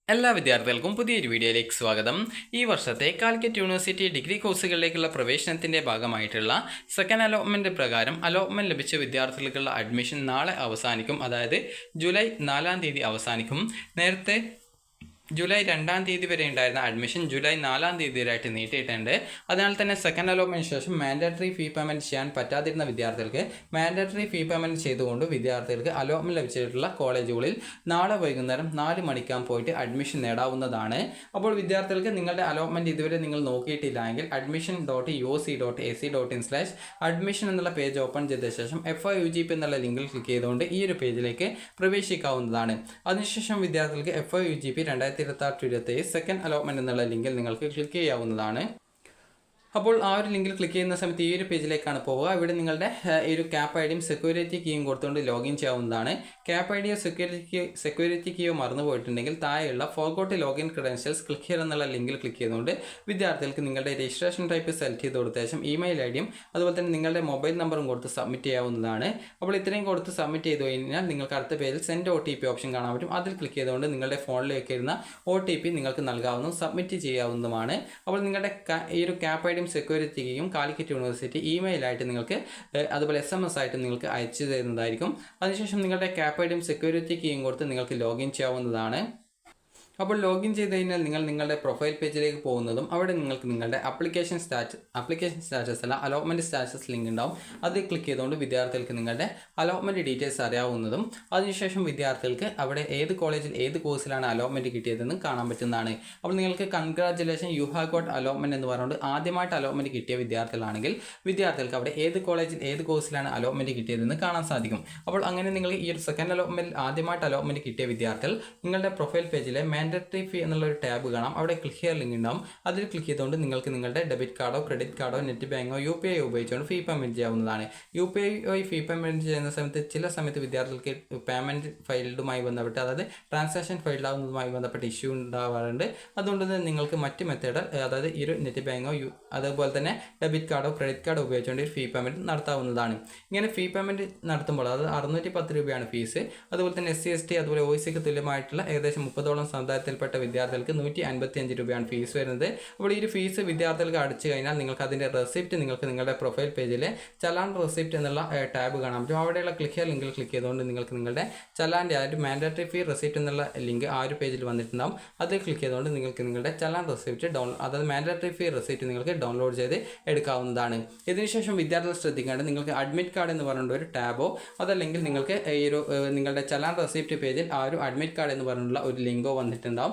എല്ലാ വിദ്യാർത്ഥികൾക്കും പുതിയൊരു വീഡിയോയിലേക്ക് സ്വാഗതം. ഈ വർഷത്തെ കാലിക്കറ്റ് യൂണിവേഴ്സിറ്റി ഡിഗ്രി കോഴ്സുകളിലേക്കുള്ള പ്രവേശനത്തിൻ്റെ ഭാഗമായിട്ടുള്ള സെക്കൻഡ് അലോട്ട്മെൻറ്റ് പ്രകാരം അലോട്ട്മെൻറ്റ് ലഭിച്ച വിദ്യാർത്ഥികൾക്കുള്ള അഡ്മിഷൻ നാളെ അവസാനിക്കും. അതായത് ജൂലൈ 4-ാം തീയതി അവസാനിക്കും. നേരത്തെ ജൂലൈ 2-ാം തീയതി വരെ ഉണ്ടായിരുന്ന അഡ്മിഷൻ ജൂലൈ 4-ാം തീയതി വരെയായിട്ട് നീട്ടിയിട്ടുണ്ട്. അതിനാൽ തന്നെ സെക്കൻഡ് അലോട്ട്മെൻറ്റിന് ശേഷം മാൻഡേറ്ററി ഫീ പേയ്മെൻറ്റ് ചെയ്യാൻ പറ്റാതിരുന്ന വിദ്യാർത്ഥികൾക്ക് മാൻഡേറ്ററി ഫീ പേയ്മെൻറ്റ് ചെയ്തുകൊണ്ട് വിദ്യാർത്ഥികൾക്ക് അലോട്ട്മെൻറ്റ് ലഭിച്ചിട്ടുള്ള കോളേജുകളിൽ നാളെ വൈകുന്നേരം 4 മണിക്കാൻ പോയിട്ട് അഡ്മിഷൻ നേടാവുന്നതാണ്. അപ്പോൾ വിദ്യാർത്ഥികൾക്ക് നിങ്ങളുടെ അലോട്ട്മെൻറ്റ് ഇതുവരെ നിങ്ങൾ നോക്കിയിട്ടില്ലെങ്കിൽ admission.uc.ac.in/admission എന്നുള്ള പേജ് ഓപ്പൺ ചെയ്ത ശേഷം FIUGP എന്നുള്ള ലിങ്കിൽ ക്ലിക്ക് ചെയ്തുകൊണ്ട് ഈ ഒരു പേജിലേക്ക് പ്രവേശിക്കാവുന്നതാണ്. അതിനുശേഷം വിദ്യാർത്ഥികൾക്ക് FIUGP 2026-27 സെക്കൻഡ് അലോട്ട്മെൻറ്റ് എന്നുള്ള ലിങ്കിൽ നിങ്ങൾക്ക് ക്ലിക്ക് ചെയ്യാവുന്നതാണ്. അപ്പോൾ ആ ഒരു ലിങ്കിൽ ക്ലിക്ക് ചെയ്യുന്ന സമയത്ത് ഈ ഒരു പേജിലേക്കാണ് പോവുക. ഇവിടെ നിങ്ങളുടെ ഈ ഒരു ക്യാപ്പ് ഐ ഡിയും സെക്യൂരിറ്റി കീയും കൊടുത്തുകൊണ്ട് ലോഗിൻ ചെയ്യാവുന്നതാണ്. ക്യാപ്പ് ഐ ഡിയോ സെക്യൂരിറ്റി കീയോ മറന്നു പോയിട്ടുണ്ടെങ്കിൽ താഴെയുള്ള ഫോർഗോട്ട് ലോഗിൻ ക്രെഡൻഷ്യൽസ് ക്ലിക്ക് ചെയ്യുക എന്നുള്ള ലിങ്കിൽ ക്ലിക്ക് ചെയ്തുകൊണ്ട് വിദ്യാർത്ഥികൾക്ക് നിങ്ങളുടെ രജിസ്ട്രേഷൻ ടൈപ്പ് സെലക്ട് ചെയ്ത് കൊടുത്ത ശേഷം ഇമെയിൽ ഐ ഡിയും അതുപോലെ തന്നെ നിങ്ങളുടെ മൊബൈൽ നമ്പറും കൊടുത്ത് സബ്മിറ്റ് ചെയ്യാവുന്നതാണ്. അപ്പോൾ ഇത്രയും കൊടുത്ത് സബ്മിറ്റ് ചെയ്ത് കഴിഞ്ഞാൽ നിങ്ങൾക്ക് അടുത്ത പേജിൽ സെൻഡ് OTP ഓപ്ഷൻ കാണാൻ പറ്റും. അതിൽ ക്ലിക്ക് ചെയ്തുകൊണ്ട് നിങ്ങളുടെ ഫോണിലേക്ക് വരുന്ന OTP നിങ്ങൾക്ക് നൽകാവുന്നതും സബ്മിറ്റ് ചെയ്യാവുന്നതുമാണ്. അപ്പോൾ നിങ്ങളുടെ ഈ ഒരു ക്യാപ്പ് ഐ സെക്യൂരിറ്റി കീയും കാലിക്കറ്റ് യൂണിവേഴ്സിറ്റി ഇമെയിലായിട്ട് നിങ്ങൾക്ക് അതുപോലെ SMS ആയിട്ട് നിങ്ങൾക്ക് അയച്ചു തരുന്നതായിരിക്കും. അതിനുശേഷം നിങ്ങളുടെ ക്യാപ്പ് ഐഡിയും സെക്യൂരിറ്റി കീയും കൊടുത്ത് നിങ്ങൾക്ക് ലോഗിൻ ചെയ്യാവുന്നതാണ്. അപ്പോൾ ലോഗിൻ ചെയ്ത് കഴിഞ്ഞാൽ നിങ്ങൾ നിങ്ങളുടെ പ്രൊഫൈൽ പേജിലേക്ക് പോകുന്നതും അവിടെ നിങ്ങൾക്ക് നിങ്ങളുടെ അപ്ലിക്കേഷൻ സ്റ്റാറ്റസ് അല്ല അലോട്ട്മെൻറ്റ് സ്റ്റാറ്റസ് ലിങ്ക് ഉണ്ടാവും. അത് ക്ലിക്ക് ചെയ്തുകൊണ്ട് വിദ്യാർത്ഥികൾക്ക് നിങ്ങളുടെ അലോട്ട്മെൻറ്റ് ഡീറ്റെയിൽസ് അറിയാവുന്നതും അതിനുശേഷം വിദ്യാർത്ഥികൾക്ക് അവിടെ ഏത് കോളേജിൽ ഏത് കോഴ്സിലാണ് അലോട്ട്മെൻറ്റ് കിട്ടിയതെന്ന് കാണാൻ പറ്റുന്നതാണ്. അപ്പോൾ നിങ്ങൾക്ക് congratulation you have got allotment എന്ന് പറഞ്ഞുകൊണ്ട് ആദ്യമായിട്ട് അലോട്ട്മെൻറ്റ് കിട്ടിയ വിദ്യാർത്ഥികളാണെങ്കിൽ വിദ്യാർത്ഥികൾക്ക് അവിടെ ഏത് കോളേജിൽ ഏത് കോഴ്സിലാണ് അലോട്ട്മെൻറ്റ് കിട്ടിയതെന്ന് കാണാൻ സാധിക്കും. അപ്പോൾ അങ്ങനെ നിങ്ങൾ ഈ ഒരു സെക്കൻഡ് അലോട്ട്മെൻറ്റിൽ ആദ്യമായിട്ട് അലോട്ട്മെൻറ്റ് കിട്ടിയ വിദ്യാർത്ഥികൾ നിങ്ങളുടെ പ്രൊഫൈൽ പേജിലെ മാൻഡേറ്ററി ഫീ എന്നുള്ളൊരു ടാബ് കാണാം. അവിടെ ക്ലിക്ക് ചെയ്യാൻ ലിങ്ക് ഉണ്ടാവും. അതിൽ ക്ലിക്ക് ചെയ്തുകൊണ്ട് നിങ്ങൾക്ക് നിങ്ങളുടെ ഡെബിറ്റ് കാർഡോ ക്രെഡിറ്റ് കാർഡോ നെറ്റ് ബാങ്കോ UPI ഉപയോഗിച്ചുകൊണ്ട് ഫീ പേയ്മെൻറ്റ് ചെയ്യാവുന്നതാണ്. UPI ഫീ പേയ്മെൻറ്റ് ചെയ്യുന്ന സമയത്ത് ചില സമയത്ത് വിദ്യാർത്ഥികൾക്ക് പേയ്മെൻറ്റ് ഫൈൽഡുമായി ബന്ധപ്പെട്ട് അതായത് ട്രാൻസാക്ഷൻ ഫൈൽഡ് ആവുന്നതുമായി ബന്ധപ്പെട്ട് ഇഷ്യൂ ഉണ്ടാവാറുണ്ട്. അതുകൊണ്ട് തന്നെ നിങ്ങൾക്ക് മറ്റ് മെത്തേഡ് അതായത് ഈ ഒരു നെറ്റ് ബാങ്കോ അതുപോലെ തന്നെ ഡെബിറ്റ് കാർഡോ ക്രെഡിറ്റ് കാർഡോ ഉപയോഗിച്ചുകൊണ്ട് ഒരു ഫീ പേയ്മെൻറ്റ് നടത്താവുന്നതാണ്. ഇങ്ങനെ ഫീ പേയ്മെൻറ്റ് നടത്തുമ്പോൾ അത് 610 രൂപയാണ് ഫീസ്. അതുപോലെ തന്നെ SC ST അതുപോലെ OICക്ക് തുല്യമായിട്ടുള്ള ഏകദേശം 30ഓളം സമുദായത്തിൽപ്പെട്ട വിദ്യാർത്ഥികൾക്ക് 155 രൂപയാണ് ഫീസ് വരുന്നത്. അപ്പോൾ ഈ ഒരു ഫീസ് വിദ്യാർത്ഥികൾക്ക് അടച്ചു കഴിഞ്ഞാൽ നിങ്ങൾക്ക് അതിൻ്റെ റെസിപ്റ്റ് നിങ്ങൾക്ക് നിങ്ങളുടെ പ്രൊഫൈൽ പേജിലെ ചലാൻ റെസിപ്റ്റ് എന്നുള്ള ടാബ് കാണാൻ പറ്റും. അവിടെയുള്ള ക്ലിക്ക് ലിങ്കിൽ ക്ലിക്ക് ചെയ്തുകൊണ്ട് നിങ്ങൾക്ക് നിങ്ങളുടെ ചലാൻ്റെ ആ ഒരു മാൻഡേറ്ററി ഫീ റെസിപ്റ്റ് എന്നുള്ള ലിങ്ക് ആ ഒരു പേജിൽ വന്നിട്ടുണ്ടാവും. അത് ക്ലിക്ക് ചെയ്തുകൊണ്ട് നിങ്ങൾക്ക് നിങ്ങളുടെ ചലാൻ റെസിപ്റ്റ് അതായത് മാൻഡേറ്ററി ഫീ റെസിപ്റ്റ് നിങ്ങൾക്ക് ഡൗൺലോഡ് ചെയ്ത് എടുക്കാവുന്നതാണ്. ഇതിനുശേഷം വിദ്യാർത്ഥികൾ ശ്രദ്ധിക്കേണ്ടത് നിങ്ങൾക്ക് അഡ്മിറ്റ് കാർഡ് എന്ന് പറഞ്ഞിട്ട് ഒരു ടാബോ അതല്ലെങ്കിൽ നിങ്ങൾക്ക് ഈ ഒരു നിങ്ങളുടെ ചലാൻ റെസിപ്റ്റ് പേജിൽ ആ ഒരു അഡ്മിറ്റ് കാർഡ് എന്ന് പറഞ്ഞിട്ടുള്ള ഒരു ലിങ്കോ വന്നിട്ടുണ്ടാവും.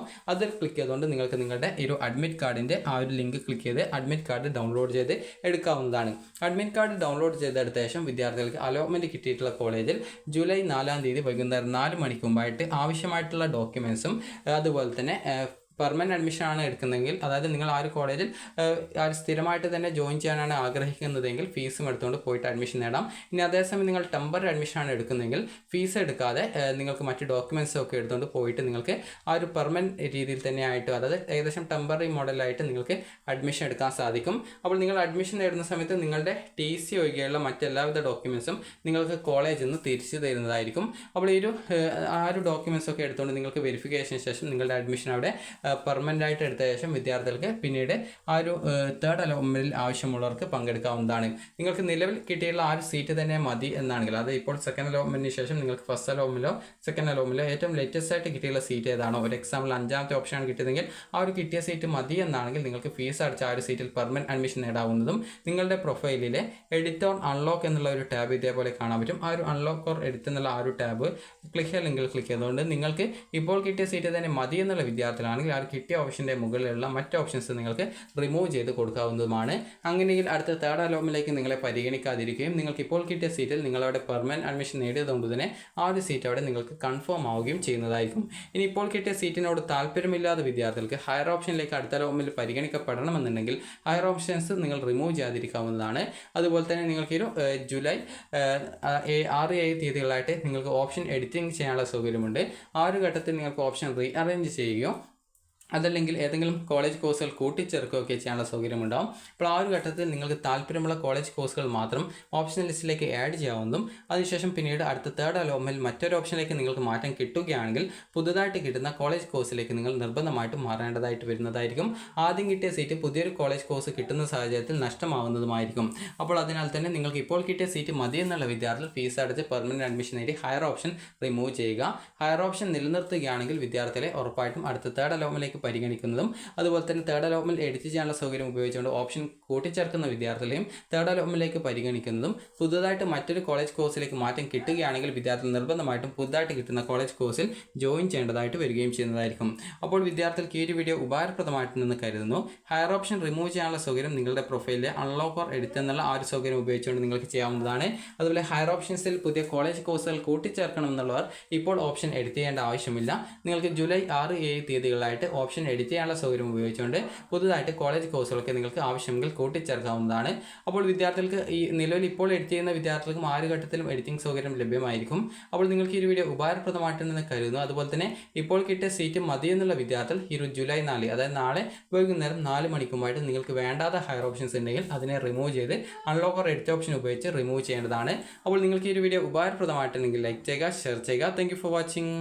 അതിൽ ക്ലിക്ക് ചെയ്തുകൊണ്ട് നിങ്ങൾക്ക് നിങ്ങളുടെ ഈ ഒരു അഡ്മിറ്റ് കാർഡിൻ്റെ ആ ഒരു ലിങ്ക് ക്ലിക്ക് ചെയ്ത് അഡ്മിറ്റ് കാർഡ് ഡൗൺലോഡ് ചെയ്ത് എടുക്കാവുന്നതാണ്. അഡ്മിറ്റ് കാർഡ് ഡൗൺലോഡ് ചെയ്തെടുത്ത ശേഷം വിദ്യാർത്ഥികൾക്ക് അലോട്ട്മെൻറ്റ് കിട്ടിയിട്ടുള്ള കോളേജിൽ ജൂലൈ 4-ാം തീയതി വൈകുന്നേരം 4 മണിക്ക് മുമ്പായിട്ട് ആവശ്യമായിട്ടുള്ള ഡോക്യുമെൻസും അതുപോലെ തന്നെ പെർമനൻറ്റ് അഡ്മിഷൻ ആണ് എടുക്കുന്നതെങ്കിൽ അതായത് നിങ്ങൾ ആ ഒരു കോളേജിൽ സ്ഥിരമായിട്ട് തന്നെ ജോയിൻ ചെയ്യാനാണ് ആഗ്രഹിക്കുന്നതെങ്കിൽ ഫീസും എടുത്തുകൊണ്ട് പോയിട്ട് അഡ്മിഷൻ നേടാം. ഇനി അതേസമയം നിങ്ങൾ ടെമ്പററി അഡ്മിഷനാണ് എടുക്കുന്നതെങ്കിൽ ഫീസ് എടുക്കാതെ നിങ്ങൾക്ക് മറ്റ് ഡോക്യുമെൻറ്റ്സും ഒക്കെ എടുത്തുകൊണ്ട് പോയിട്ട് നിങ്ങൾക്ക് ആ ഒരു പെർമനൻറ്റ് രീതിയിൽ തന്നെ ആയിട്ട് അതായത് ഏകദേശം ടെമ്പററി മോഡലായിട്ട് നിങ്ങൾക്ക് അഡ്മിഷൻ എടുക്കാൻ സാധിക്കും. അപ്പോൾ നിങ്ങൾ അഡ്മിഷൻ നേടുന്ന സമയത്ത് നിങ്ങളുടെ TC ഒഴികെയുള്ള മറ്റെല്ലാവിധ ഡോക്യുമെൻറ്റ്സും നിങ്ങൾക്ക് കോളേജിൽ നിന്ന് തിരിച്ചു തരുന്നതായിരിക്കും. അപ്പോൾ ഈ ഒരു ആ ഒരു ഡോക്യുമെൻറ്റ്സ് ഒക്കെ എടുത്തുകൊണ്ട് നിങ്ങൾക്ക് വെരിഫിക്കേഷന് ശേഷം നിങ്ങളുടെ അഡ്മിഷൻ അവിടെ പെർമനൻ്റ് ആയിട്ട് എടുത്ത ശേഷം വിദ്യാർത്ഥികൾക്ക് പിന്നീട് ആ ഒരു തേർഡ് അലോട്ട്മെൻറ്റിൽ ആവശ്യമുള്ളവർക്ക് പങ്കെടുക്കാവുന്നതാണ്. നിങ്ങൾക്ക് നിലവിൽ കിട്ടിയുള്ള ആ ഒരു സീറ്റ് തന്നെ മതി എന്നാണെങ്കിൽ അത് ഇപ്പോൾ സെക്കൻഡ് അലോട്ട്മെൻറ്റിന് ശേഷം നിങ്ങൾക്ക് ഫസ്റ്റ് അലോട്ട്മെൻറ്റിലോ സെക്കൻഡ് അലോട്ട്മെൻറ്റിലോ ഏറ്റവും ലേറ്റസ്റ്റ് ആയിട്ട് കിട്ടിയുള്ള സീറ്റ് ഏതാണോ ഒരു എക്സാമ്പിൾ 5ാമത്തെ ഓപ്ഷനാണ് കിട്ടിയതെങ്കിൽ ആ ഒരു കിട്ടിയ സീറ്റ് മതി എന്നാണെങ്കിൽ നിങ്ങൾക്ക് ഫീസ് അടിച്ച ആ ഒരു സീറ്റിൽ പെർമനൻറ്റ് അഡ്മിഷൻ നേടാവുന്നതും നിങ്ങളുടെ പ്രൊഫൈലിലെ എഡിറ്റ് ഓൺ അൺലോക്ക് എന്നുള്ള ഒരു ടാബ് ഇതേപോലെ കാണാൻ പറ്റും. ആ ഒരു അൺലോക്ക് ഓർ എഡിറ്റ് എന്നുള്ള ആ ഒരു ടാബ് ക്ലിക്ക് ലിങ്കിൽ ക്ലിക്ക് ചെയ്തുകൊണ്ട് നിങ്ങൾക്ക് ഇപ്പോൾ കിട്ടിയ സീറ്റ് തന്നെ മതി എന്നുള്ള വിദ്യാർത്ഥികളാണെങ്കിൽ ആ കിട്ടിയ ഓപ്ഷൻ്റെ മുകളിലുള്ള മറ്റ് ഓപ്ഷൻസ് നിങ്ങൾക്ക് റിമൂവ് ചെയ്ത് കൊടുക്കാവുന്നതുമാണ്. അങ്ങനെയെങ്കിൽ അടുത്ത തേർഡ് അലോട്ട്മെൻറ്റിലേക്ക് നിങ്ങളെ പരിഗണിക്കാതിരിക്കുകയും നിങ്ങൾക്ക് ഇപ്പോൾ കിട്ടിയ സീറ്റിൽ നിങ്ങളവിടെ പെർമനൻറ്റ് അഡ്മിഷൻ നേടിയതുകൊണ്ട് തന്നെ ആ ഒരു സീറ്റ് അവിടെ നിങ്ങൾക്ക് കൺഫേം ആവുകയും ചെയ്യുന്നതായിരിക്കും. ഇനി ഇപ്പോൾ കിട്ടിയ സീറ്റിനോട് താല്പര്യമില്ലാത്ത വിദ്യാർത്ഥികൾക്ക് ഹയർ ഓപ്ഷനിലേക്ക് അടുത്ത അലോട്ട്മെൻറ്റിൽ പരിഗണിക്കപ്പെടണമെന്നുണ്ടെങ്കിൽ ഹയർ ഓപ്ഷൻസ് നിങ്ങൾ റിമൂവ് ചെയ്യാതിരിക്കാവുന്നതാണ്. അതുപോലെ തന്നെ നിങ്ങൾക്ക് ഒരു ജൂലൈ 6-7 തീയതികളായിട്ട് നിങ്ങൾക്ക് ഓപ്ഷൻ എഡിറ്റിംഗ് ചെയ്യാനുള്ള സൗകര്യമുണ്ട്. ആ ഒരു ഘട്ടത്തിൽ നിങ്ങൾക്ക് ഓപ്ഷൻ റീ അറേഞ്ച് ചെയ്യുകയോ അതല്ലെങ്കിൽ ഏതെങ്കിലും കോളേജ് കോഴ്സുകൾ കൂട്ടിച്ചേർക്കുകയൊക്കെ ചെയ്യാനുള്ള സൗകര്യമുണ്ടാകും. അപ്പോൾ ആ ഒരു ഘട്ടത്തിൽ നിങ്ങൾക്ക് താല്പര്യമുള്ള കോളേജ് കോഴ്സുകൾ മാത്രം ഓപ്ഷണൽ ലിസ്റ്റിലേക്ക് ആഡ് ചെയ്യാവുന്നതും അതിനുശേഷം പിന്നീട് അടുത്ത തേർഡ് അലോട്ട്മെൻറ്റിൽ മറ്റൊരു ഓപ്ഷനിലേക്ക് നിങ്ങൾക്ക് മാറ്റം കിട്ടുകയാണെങ്കിൽ പുതുതായിട്ട് കിട്ടുന്ന കോളേജ് കോഴ്സിലേക്ക് നിങ്ങൾ നിർബന്ധമായിട്ടും മാറേണ്ടതായിട്ട് വരുന്നതായിരിക്കും. ആദ്യം കിട്ടിയ സീറ്റ് പുതിയൊരു കോളേജ് കോഴ്സ് കിട്ടുന്ന സാഹചര്യത്തിൽ നഷ്ടമാവുന്നതുമായിരിക്കും. അപ്പോൾ അതിനാൽ തന്നെ നിങ്ങൾക്ക് ഇപ്പോൾ കിട്ടിയ സീറ്റ് മതി എന്നുള്ള വിദ്യാർത്ഥികൾ ഫീസ് അടച്ച് പെർമനന്റ് അഡ്മിഷൻ നേടി ഹയർ ഓപ്ഷൻ റിമൂവ് ചെയ്യുക. ഹയർ ഓപ്ഷൻ നിലനിർത്തുകയാണെങ്കിൽ വിദ്യാർത്ഥികളെ ഉറപ്പായിട്ടും അടുത്ത തേർഡ് അലോട്ട്മെൻറ്റിലേക്ക് പരിഗണിക്കുന്നതും അതുപോലെ തന്നെ തേർഡ് അലോട്ട്മെൻറ്റ് എഡിറ്റ് ചെയ്യാനുള്ള സൗകര്യം ഉപയോഗിച്ചുകൊണ്ട് ഓപ്ഷൻ കൂട്ടിച്ചേർക്കുന്ന വിദ്യാർത്ഥികളെയും തേർഡ് അലോട്ട്മെൻറ്റിലേക്ക് പരിഗണിക്കുന്നതും പുതുതായിട്ട് മറ്റൊരു കോളേജ് കോഴ്സിലേക്ക് മാറ്റം കിട്ടുകയാണെങ്കിൽ വിദ്യാർത്ഥികൾ നിർബന്ധമായിട്ടും പുതുതായിട്ട് കിട്ടുന്ന കോളേജ് കോഴ്സിൽ ജോയിൻ ചെയ്യേണ്ടതായിട്ട് വരികയും ചെയ്യുന്നതായിരിക്കും. അപ്പോൾ വിദ്യാർത്ഥികൾക്ക് ഈ ഒരു വീഡിയോ ഉപകാരപ്രദമായിട്ടുണ്ടെന്ന് കരുതുന്നു. ഹയർ ഓപ്ഷൻ റിമൂവ് ചെയ്യാനുള്ള സൗകര്യം നിങ്ങളുടെ പ്രൊഫൈലിലെ അൺലോക്ക് ഓർ എഡിറ്റ് എന്നുള്ള ആ ഒരു സൗകര്യം ഉപയോഗിച്ചുകൊണ്ട് നിങ്ങൾക്ക് ചെയ്യാവുന്നതാണ്. അതുപോലെ ഹയർ ഓപ്ഷൻസിൽ പുതിയ കോളേജ് കോഴ്സുകൾ കൂട്ടിച്ചേർക്കണം എന്നുള്ളവർ ഇപ്പോൾ ഓപ്ഷൻ എഡിറ്റ് ചെയ്യേണ്ട ആവശ്യമില്ല. നിങ്ങൾക്ക് ജൂലൈ 6-7 തീയതികളായിട്ട് ഓപ്ഷൻ എഡിറ്റ് ചെയ്യാനുള്ള സൗകര്യം ഉപയോഗിച്ചുകൊണ്ട് പുതുതായിട്ട് കോളേജ് കോഴ്സുകളൊക്കെ നിങ്ങൾക്ക് ആവശ്യമെങ്കിൽ കൂട്ടിച്ചേർക്കാവുന്നതാണ്. അപ്പോൾ വിദ്യാർത്ഥികൾക്ക് ഈ നിലവിൽ ഇപ്പോൾ എഡിറ്റ് ചെയ്യുന്ന വിദ്യാർത്ഥികൾക്കും ആ ഒരു ഘട്ടത്തിലും എഡിറ്റിംഗ് സൗകര്യം ലഭ്യമായിരിക്കും. അപ്പോൾ നിങ്ങൾക്ക് ഈ ഒരു വീഡിയോ ഉപകാരപ്രദമായിട്ടുണ്ടെന്ന് കരുതുന്നു. അതുപോലെ തന്നെ ഇപ്പോൾ കിട്ടിയ സീറ്റ് മതി എന്നുള്ള വിദ്യാർത്ഥികൾ ഈ ജൂലൈ 4 അതായത് നാളെ വൈകുന്നേരം 4 മണിക്കുമായിട്ട് നിങ്ങൾക്ക് വേണ്ടാത്ത ഹയർ ഓപ്ഷൻസ് ഉണ്ടെങ്കിൽ അതിനെ റിമൂവ് ചെയ്ത് അൺലോക്ക് ഓർ എഡിറ്റ് ഓപ്ഷൻ ഉപയോഗിച്ച് റിമൂവ് ചെയ്യേണ്ടതാണ്. അപ്പോൾ നിങ്ങൾക്ക് ഈ ഒരു വീഡിയോ ഉപകാരപ്രദമായിട്ടുണ്ടെങ്കിൽ ലൈക്ക് ചെയ്യുക, ഷെയർ ചെയ്യുക. Thank you for watching.